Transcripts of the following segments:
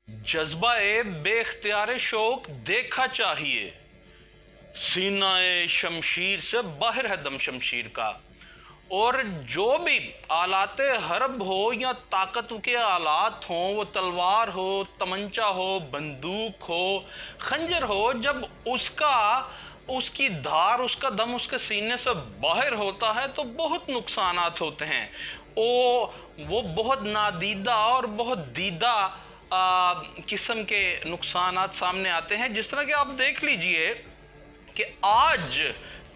जज्बाए बेख्तियार शौक देखा चाहिए, सीनाए शमशीर से बाहर है दम शमशीर का। और जो भी आलाते हरब हो या ताकत के आलात हों, वो तलवार हो, तमंचा हो, बंदूक हो, खंजर हो, जब उसकी धार, उसका दम उसके सीने से बाहर होता है तो बहुत नुकसानात होते हैं। वो बहुत नादीदा और बहुत दीदा किस्म के नुकसानात सामने आते हैं। जिस तरह के आप देख लीजिए कि आज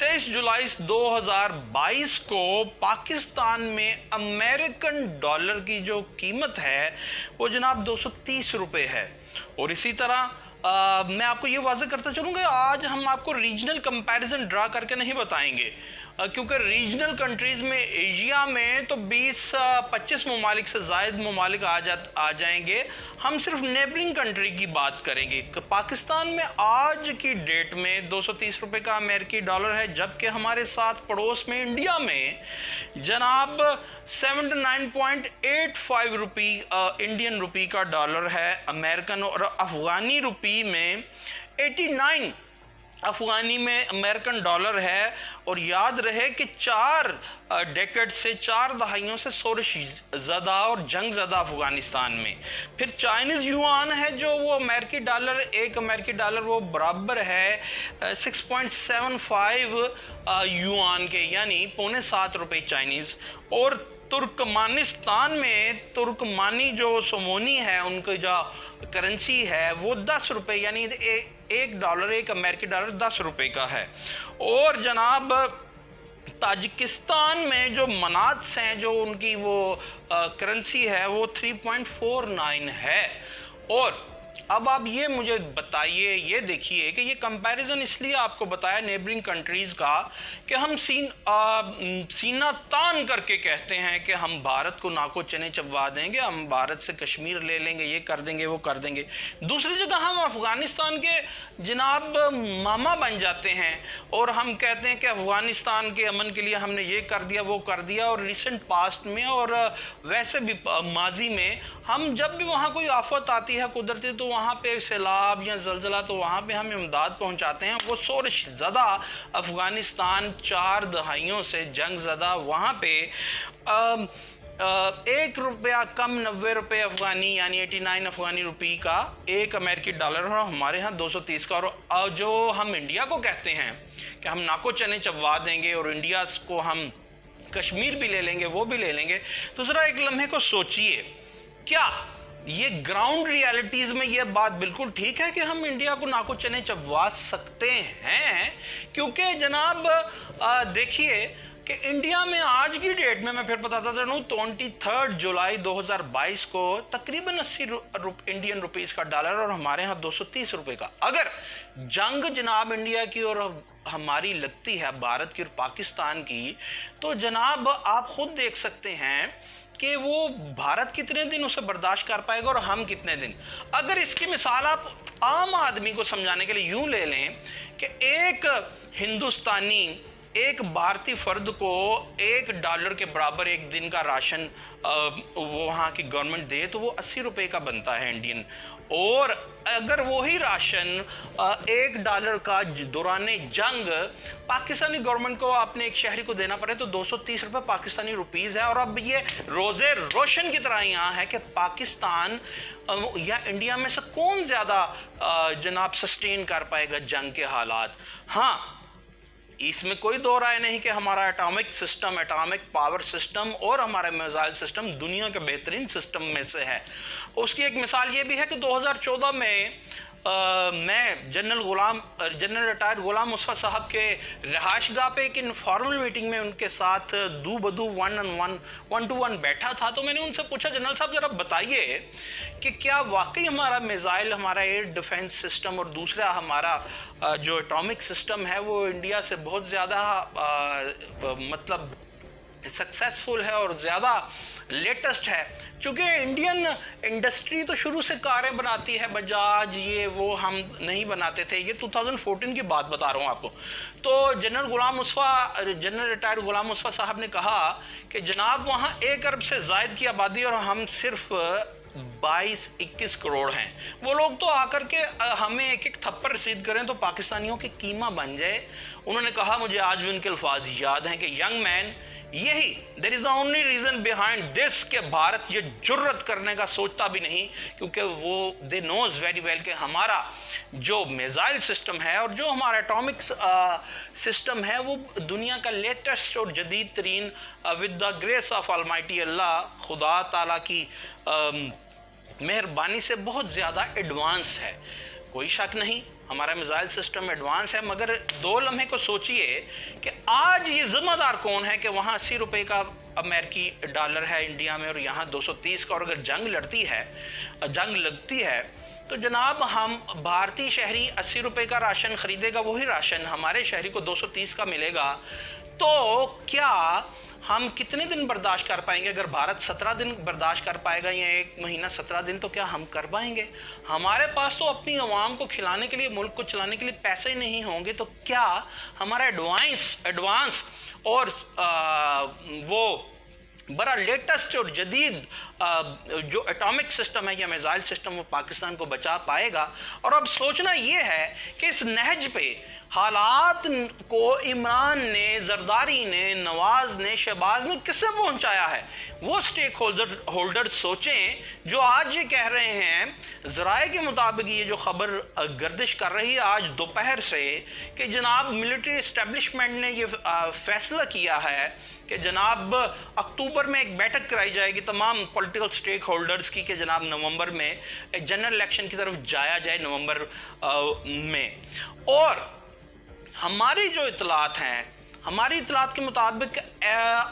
23 जुलाई 2022 को पाकिस्तान में अमेरिकन डॉलर की जो कीमत है वो जनाब 230 रुपये है। और इसी तरह मैं आपको ये वाज़ेह करता चलूँगा, आज हम आपको रीजनल कंपैरिजन ड्रा करके नहीं बताएंगे, क्योंकि रीजनल कंट्रीज़ में एशिया में तो 20-25 ममालिक से ज़ायद ममालिक आ जाएंगे। हम सिर्फ नेबरिंग कंट्री की बात करेंगे। पाकिस्तान में आज की डेट में 230 रुपये का अमेरिकी डॉलर है, जबकि हमारे साथ पड़ोस में इंडिया में जनाब 79.85 रुपी इंडियन रुपी का डॉलर है अमेरिकन, और अफगानी रुपी में 89 अफगानी में अमेरिकन डॉलर है। और याद रहे कि 4 डेकेड से 4 दहाइयों से शोरश ज़दा और जंग ज़दा अफगानिस्तान में। फिर चाइनीज़ युआन है, जो वो अमेरिकी डॉलर, एक अमेरिकी डॉलर वो बराबर है 6.75 युआन के, यानी पौने 7 रुपये चाइनीज़। और तुर्कमानिस्तान में तुर्कमानी जो सोमोनी है, उनकी जो करेंसी है वो 10 रुपये, यानी एक डॉलर, एक अमेरिकी डॉलर 10 रुपये का है। और जनाब ताजिकिस्तान में जो मनात्स हैं, जो उनकी वो करेंसी है वो 3.49 है। और अब आप ये मुझे बताइए, ये देखिए कि ये कंपैरिजन इसलिए आपको बताया नेबरिंग कंट्रीज़ का कि हम सीना तान करके कहते हैं कि हम भारत को नाको चने चबवा देंगे, हम भारत से कश्मीर ले लेंगे, ये कर देंगे, वो कर देंगे। दूसरी जगह हम अफ़गानिस्तान के जनाब मामा बन जाते हैं और हम कहते हैं कि अफ़गानिस्तान के अमन के लिए हमने ये कर दिया, वो कर दिया। और रिसेंट पास्ट में और वैसे भी माजी में हम जब भी वहाँ कोई आफत आती है कुदरती, तो वहाँ पे सैलाब या ज़लज़ला, तो वहाँ पे हम इमदाद पहुँचाते हैं। वो शोरश ज़दा अफ़गानिस्तान 4 दहाइयों से जंग ज़दा, वहाँ पे 1 रुपया कम 90 रुपये अफ़गानी, यानी 89 अफ़गानी रुपी का एक अमेरिकी डॉलर, और हमारे यहाँ 230 का। और जो हम इंडिया को कहते हैं कि हम नाको चने चबवा देंगे और इंडिया को हम कश्मीर भी ले लेंगे, वो भी ले लेंगे, तो ज़रा एक लम्हे को सोचिए, क्या ये ग्राउंड रियलिटीज़ में ये बात बिल्कुल ठीक है कि हम इंडिया को नाको चने चबवा सकते हैं? क्योंकि जनाब देखिए कि इंडिया में आज की डेट में, मैं फिर बताता चलूँ, 23 जुलाई 2022 को तकरीबन 80 इंडियन रुपीज़ का डॉलर, और हमारे यहाँ 230 रुपये का। अगर जंग जनाब इंडिया की और हमारी लगती है, भारत की और पाकिस्तान की, तो जनाब आप खुद देख सकते हैं कि वो भारत कितने दिन उसे बर्दाश्त कर पाएगा और हम कितने दिन। अगर इसकी मिसाल आप आम आदमी को समझाने के लिए यूं ले लें कि एक हिंदुस्तानी, एक भारतीय फर्द को $1 के बराबर एक दिन का राशन वो वहाँ की गवर्नमेंट दे, तो वो 80 रुपये का बनता है इंडियन। और अगर वही राशन $1 का दौरान जंग पाकिस्तानी गवर्नमेंट को अपने एक शहरी को देना पड़े, तो 230 रुपये पाकिस्तानी रुपीज़ है। और अब ये रोज़े रोशन की तरह यहाँ है कि पाकिस्तान या इंडिया में से कौन ज़्यादा जनाब सस्टेन कर पाएगा जंग के हालात। हाँ, इसमें कोई दो राय नहीं कि हमारा atomic system, atomic power system और हमारा मिसाइल सिस्टम दुनिया के बेहतरीन सिस्टम में से है। उसकी एक मिसाल ये भी है कि 2014 में मैं जनरल रिटायर्ड गुलाम मुस्तफा साहब के रहायशगाह पे एक इनफॉर्मल मीटिंग में उनके साथ दू बदू 1-on-1 बैठा था। तो मैंने उनसे पूछा, जनरल साहब ज़रा बताइए कि क्या वाकई हमारा मिसाइल, हमारा एयर डिफेंस सिस्टम और दूसरा हमारा जो एटॉमिक सिस्टम है वो इंडिया से बहुत ज़्यादा मतलब सक्सेसफुल है और ज़्यादा लेटेस्ट है? क्योंकि इंडियन इंडस्ट्री तो शुरू से कारें बनाती है, बजाज, ये वो, हम नहीं बनाते थे। ये 2014 की बात बता रहा हूँ आपको। तो जनरल रिटायर्ड गुलाम मुस्तफा साहब ने कहा कि जनाब वहाँ 1 अरब से ज़ायद की आबादी और हम सिर्फ 22-21 करोड़ हैं। वो लोग तो आकर के हमें एक एक थप्पड़ रसीद करें तो पाकिस्तानियों की कीमा बन जाए। उन्होंने कहा, मुझे आज भी उनके अल्फाज याद हैं कि यंग मैन, यही there is the only reason behind this कि भारत ये जुर्रत करने का सोचता भी नहीं, क्योंकि वो दे नोज वेरी वेल कि हमारा जो मिसाइल सिस्टम है और जो हमारा एटॉमिक सिस्टम है वो दुनिया का लेटेस्ट और जदीद तरीन with the grace of almighty Allah, खुदा ताला की मेहरबानी से बहुत ज़्यादा एडवांस है। कोई शक नहीं हमारा मिसाइल सिस्टम एडवांस है, मगर 2 लम्हे को सोचिए कि आज ये जिम्मेदार कौन है कि वहाँ 80 रुपये का अमेरिकी डॉलर है इंडिया में और यहाँ 230 का, और अगर जंग लगती है तो जनाब हम भारतीय शहरी 80 रुपये का राशन खरीदेगा, वही राशन हमारे शहरी को 230 का मिलेगा। तो क्या हम कितने दिन बर्दाश्त कर पाएंगे? अगर भारत 17 दिन बर्दाश्त कर पाएगा या 1 महीना 17 दिन, तो क्या हम कर पाएंगे? हमारे पास तो अपनी आवाम को खिलाने के लिए, मुल्क को चलाने के लिए पैसे नहीं होंगे, तो क्या हमारा एडवांस और वो बड़ा लेटेस्ट और जदीद जो एटॉमिक सिस्टम है या मिसाइल सिस्टम वो पाकिस्तान को बचा पाएगा? और अब सोचना ये है कि इस नहज पे हालात को इमरान ने, जरदारी ने, नवाज ने, शहबाज ने किससे पहुंचाया है? वो स्टेक होल्डर सोचें जो आज ये कह रहे हैं, ज़राए के मुताबिक ये जो खबर गर्दिश कर रही है आज दोपहर से कि जनाब मिलिट्री इस्टेब्लिशमेंट ने ये फैसला किया है कि जनाब अक्टूबर में एक बैठक कराई जाएगी तमाम पॉलिटिकल स्टेक होल्डर्स की, कि जनाब नवंबर में एक जनरल इलेक्शन की तरफ जाया जाए नवंबर में। और हमारी जो इतलात हैं, हमारी इतलात के मुताबिक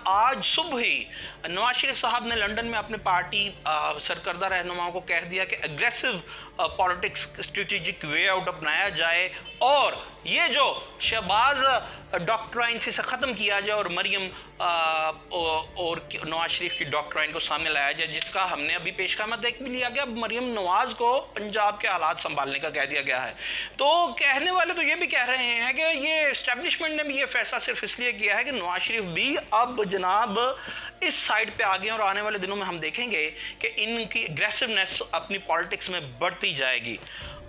आज सुबह ही नवाज शरीफ साहब ने लंदन में अपने पार्टी सरकर्दा रहनुमाओं को कह दिया कि aggressive politics strategic way out अपनाया जाए और ये जो शहबाज डॉक्ट्राइन से ख़त्म किया जाए और मरियम और नवाज शरीफ की डॉक्ट्राइन को सामने लाया जाए, जिसका हमने अभी पेशखामा देख भी लिया गया। मरियम नवाज को पंजाब के हालात संभालने का कह दिया गया है। तो कहने वाले तो ये भी कह रहे हैं कि ये इस्टेब्लिशमेंट ने भी ये फैसला सिर्फ इसलिए किया है कि नवाज शरीफ भी अब जनाब इस साइड पे आ गए और आने वाले दिनों में हम देखेंगे कि इनकी एग्रेसिवनेस अपनी पॉलिटिक्स में बढ़ती जाएगी।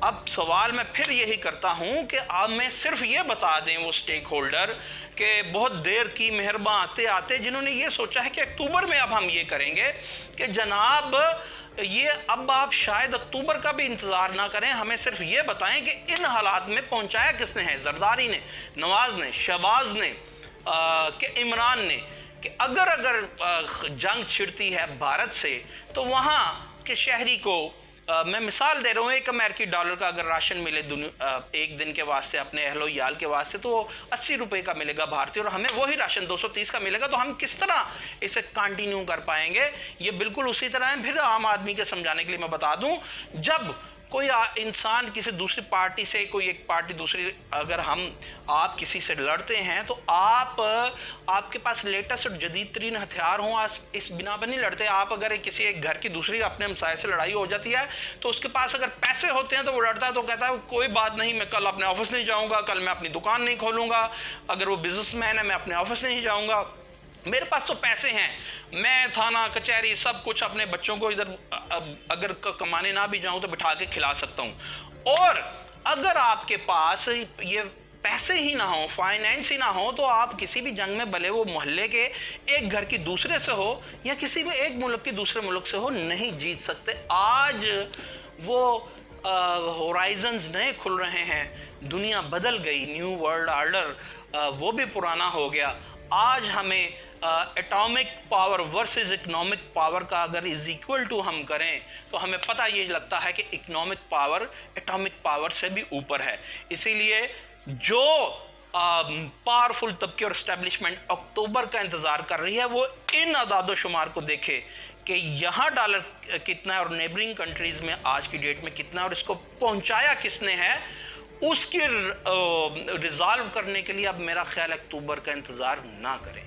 अब सवाल मैं फिर यही करता हूं कि अब मैं सिर्फ ये बता दें वो स्टेक होल्डर कि बहुत देर की मेहरबान आते आते जिन्होंने ये सोचा है कि अक्टूबर में अब हम ये करेंगे कि जनाब ये अब आप शायद अक्टूबर का भी इंतज़ार ना करें, हमें सिर्फ ये बताएं कि इन हालात में पहुंचाया किसने है, जरदारी ने, नवाज ने, शहबाज ने कि इमरान ने, कि अगर जंग छिड़ती है भारत से तो वहाँ के शहरी को मैं मिसाल दे रहा हूँ, 1 अमेरिकी डॉलर का अगर राशन मिले एक दिन के वास्ते अपने अहलो याल के वास्ते तो 80 रुपये का मिलेगा भारतीय, और हमें वही राशन 230 का मिलेगा। तो हम किस तरह इसे कंटिन्यू कर पाएंगे? ये बिल्कुल उसी तरह है। फिर आम आदमी के समझाने के लिए मैं बता दूं, जब कोई इंसान किसी दूसरी पार्टी से, कोई एक पार्टी दूसरी, अगर आप किसी से लड़ते हैं तो आपके पास लेटेस्ट और जदीद तरीन हथियार हों, इस बिना पर नहीं लड़ते। आप अगर किसी एक घर की दूसरी अपने हमसाये से लड़ाई हो जाती है तो उसके पास अगर पैसे होते हैं तो वो लड़ता है, तो कहता है कोई बात नहीं, मैं कल अपने ऑफिस नहीं जाऊँगा, कल मैं अपनी दुकान नहीं खोलूँगा। अगर वो बिजनेसमैन है, मैं अपने ऑफिस नहीं जाऊँगा, मेरे पास तो पैसे हैं, मैं थाना कचहरी सब कुछ अपने बच्चों को इधर अगर कमाने ना भी जाऊं तो बिठा के खिला सकता हूं। और अगर आपके पास ये पैसे ही ना हो, फाइनेंस ही ना हो, तो आप किसी भी जंग में, भले वो मोहल्ले के एक घर की दूसरे से हो या किसी भी एक मुल्क की दूसरे मुल्क से हो, नहीं जीत सकते। आज वो होराइजन्स नए खुल रहे हैं, दुनिया बदल गई, न्यू वर्ल्ड ऑर्डर वो भी पुराना हो गया। आज हमें atomic power versus economic power का अगर इज इक्वल टू हम करें तो हमें पता ये लगता है कि इकोनॉमिक पावर एटॉमिक पावर से भी ऊपर है। इसीलिए जो पावरफुल तबके और एस्टेब्लिशमेंट अक्टूबर का इंतज़ार कर रही है वो इन अदाद शुमार को देखे कि यहाँ डॉलर कितना है और नेबरिंग कंट्रीज़ में आज की डेट में कितना है और इसको पहुँचाया किसने है, उसकी रिजॉल्व करने के लिए अब मेरा ख्याल अक्टूबर का इंतज़ार ना करें।